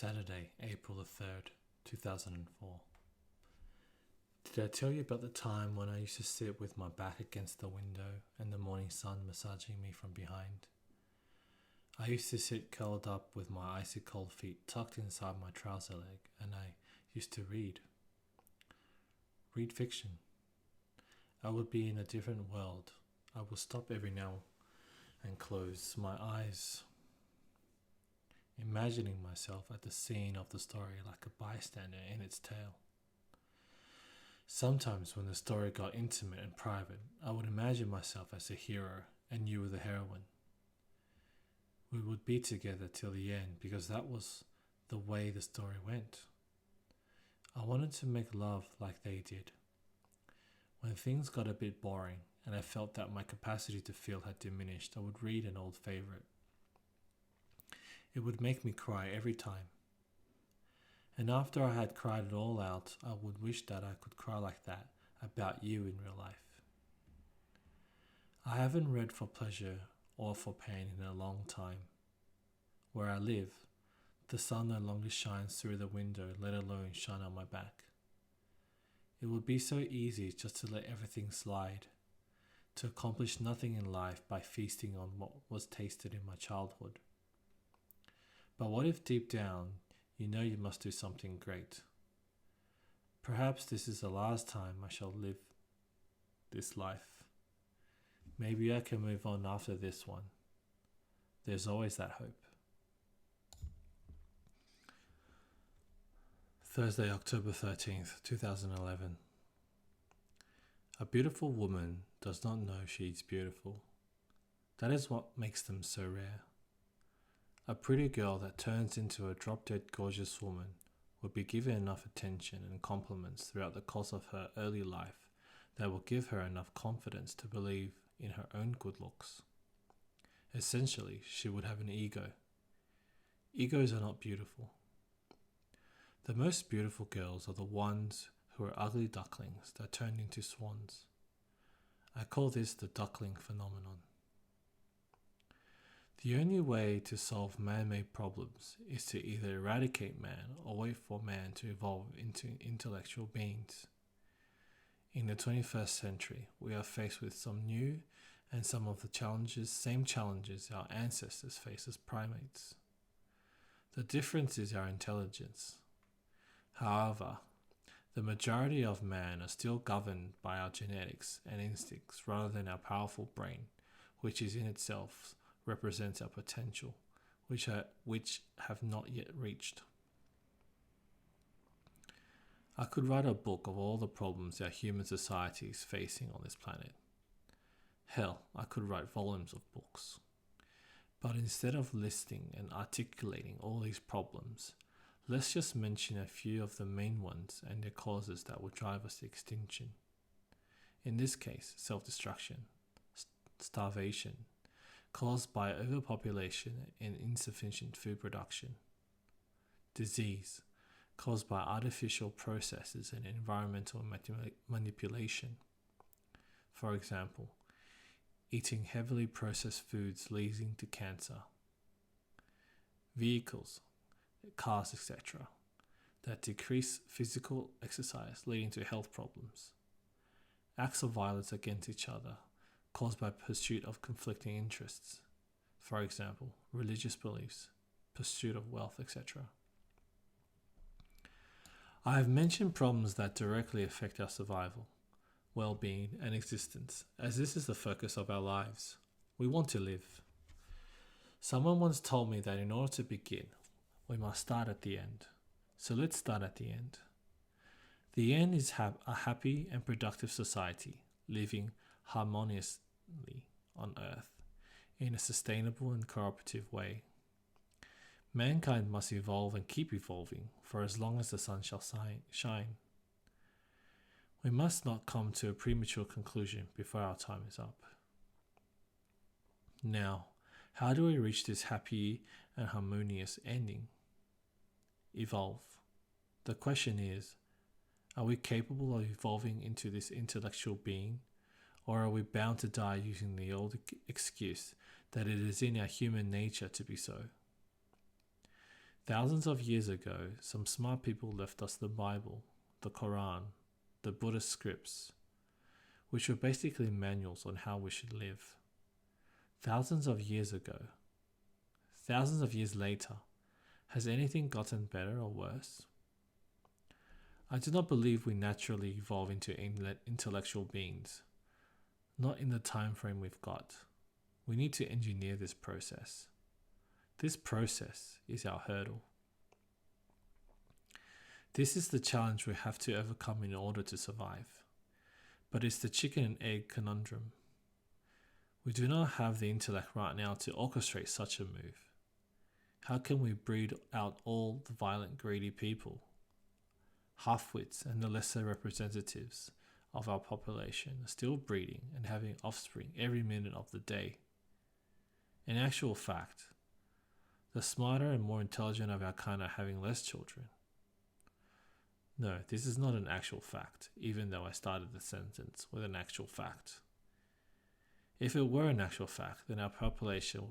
Saturday, April the 3rd, 2004. Did I tell you about the time when I used to sit with my back against the window and the morning sun massaging me from behind? I used to sit curled up with my icy cold feet tucked inside my trouser leg, and I used to read. Read fiction. I would be in a different world. I would stop every now and close my eyes, imagining myself at the scene of the story like a bystander in its tale. Sometimes when the story got intimate and private, I would imagine myself as the hero and you were the heroine. We would be together till the end because that was the way the story went. I wanted to make love like they did. When things got a bit boring and I felt that my capacity to feel had diminished, I would read an old favorite. It would make me cry every time. And after I had cried it all out, I would wish that I could cry like that about you in real life. I haven't read for pleasure or for pain in a long time. Where I live, the sun no longer shines through the window, let alone shine on my back. It would be so easy just to let everything slide, to accomplish nothing in life by feasting on what was tasted in my childhood. But what if deep down you know you must do something great? Perhaps this is the last time I shall live this life. Maybe I can move on after this one. There's always that hope. Thursday, October 13th, 2011. A beautiful woman does not know she is beautiful. That is what makes them so rare. A pretty girl that turns into a drop-dead gorgeous woman would be given enough attention and compliments throughout the course of her early life that will give her enough confidence to believe in her own good looks. Essentially, she would have an ego. Egos are not beautiful. The most beautiful girls are the ones who are ugly ducklings that turned into swans. I call this the duckling phenomenon. The only way to solve man-made problems is to either eradicate man or wait for man to evolve into intellectual beings. In the 21st century, we are faced with some new and some of the same challenges our ancestors faced as primates. The difference is our intelligence. However, the majority of man are still governed by our genetics and instincts rather than our powerful brain, which is in itself represents our potential, which have not yet reached. I could write a book of all the problems our human society is facing on this planet. Hell, I could write volumes of books. But instead of listing and articulating all these problems, let's just mention a few of the main ones and their causes that would drive us to extinction. In this case, self-destruction, starvation, caused by overpopulation and insufficient food production. Disease, caused by artificial processes and environmental manipulation. For example, eating heavily processed foods leading to cancer. Vehicles, cars, etc., that decrease physical exercise leading to health problems. Acts of violence against each other, caused by pursuit of conflicting interests, for example, religious beliefs, pursuit of wealth, etc. I have mentioned problems that directly affect our survival, well-being, and existence, as this is the focus of our lives. We want to live. Someone once told me that in order to begin, we must start at the end. So let's start at the end. The end is a happy and productive society, living harmoniously on Earth in a sustainable and cooperative way. Mankind must evolve and keep evolving for as long as the sun shall shine. We must not come to a premature conclusion before our time is up. Now, how do we reach this happy and harmonious ending? Evolve. The question is, are we capable of evolving into this intellectual being, or are we bound to die using the old excuse that it is in our human nature to be so? Thousands of years ago, some smart people left us the Bible, the Quran, the Buddhist scripts, which were basically manuals on how we should live. Thousands of years ago, thousands of years later, has anything gotten better or worse? I do not believe we naturally evolve into intellectual beings, not in the time frame we've got. We need to engineer this process. This process is our hurdle. This is the challenge we have to overcome in order to survive. But it's the chicken and egg conundrum. We do not have the intellect right now to orchestrate such a move. How can we breed out all the violent, greedy people? Half-wits and the lesser representatives of our population are still breeding and having offspring every minute of the day. In actual fact, the smarter and more intelligent of our kind are having less children. No, this is not an actual fact, even though I started the sentence with an actual fact. If it were an actual fact, then our population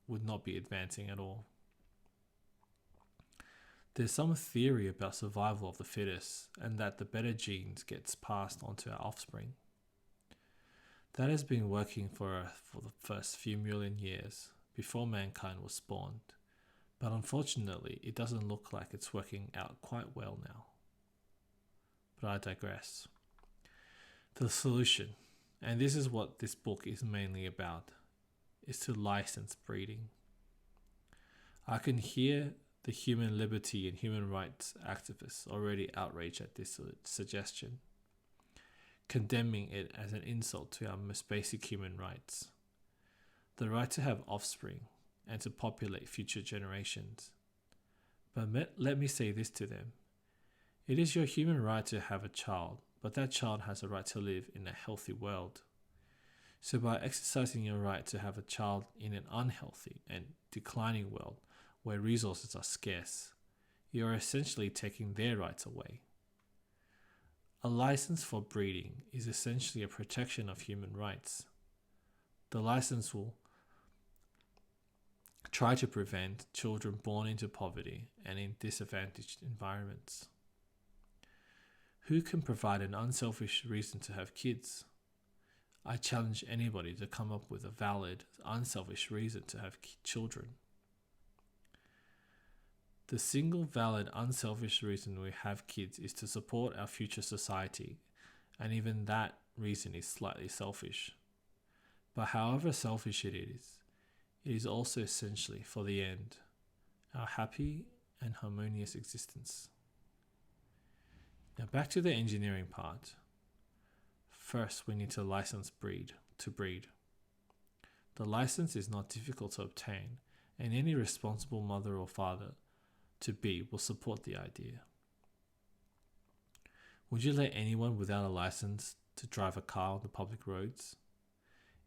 would not be advancing at all. There's some theory about survival of the fittest and that the better genes gets passed on to our offspring. That has been working for the first few million years before mankind was spawned, but unfortunately it doesn't look like it's working out quite well now. But I digress. The solution, and this is what this book is mainly about, is to license breeding. I can hear the human liberty and human rights activists already outraged at this suggestion, condemning it as an insult to our most basic human rights, the right to have offspring and to populate future generations. But let me say this to them. It is your human right to have a child, but that child has a right to live in a healthy world. So by exercising your right to have a child in an unhealthy and declining world where resources are scarce, you are essentially taking their rights away. A license for breeding is essentially a protection of human rights. The license will try to prevent children born into poverty and in disadvantaged environments. Who can provide an unselfish reason to have kids? I challenge anybody to come up with a valid, unselfish reason to have children. The single valid, unselfish reason we have kids is to support our future society, and even that reason is slightly selfish. But however selfish it is also essentially for the end, our happy and harmonious existence. Now back to the engineering part. First, we need to license to breed. The license is not difficult to obtain, and any responsible mother or father to be will support the idea. Would you let anyone without a license to drive a car on the public roads?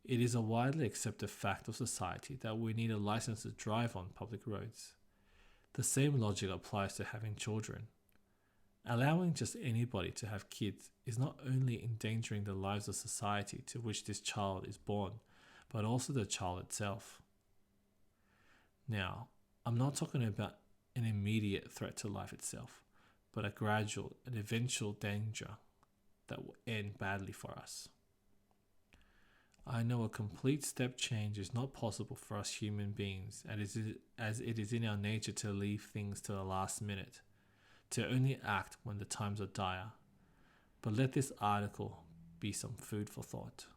It is a widely accepted fact of society that we need a license to drive on public roads. The same logic applies to having children. Allowing just anybody to have kids is not only endangering the lives of society to which this child is born, but also the child itself. Now, I'm not talking about an immediate threat to life itself, but a gradual and eventual danger that will end badly for us. I know a complete step change is not possible for us human beings, as it is in our nature to leave things to the last minute, to only act when the times are dire. But let this article be some food for thought.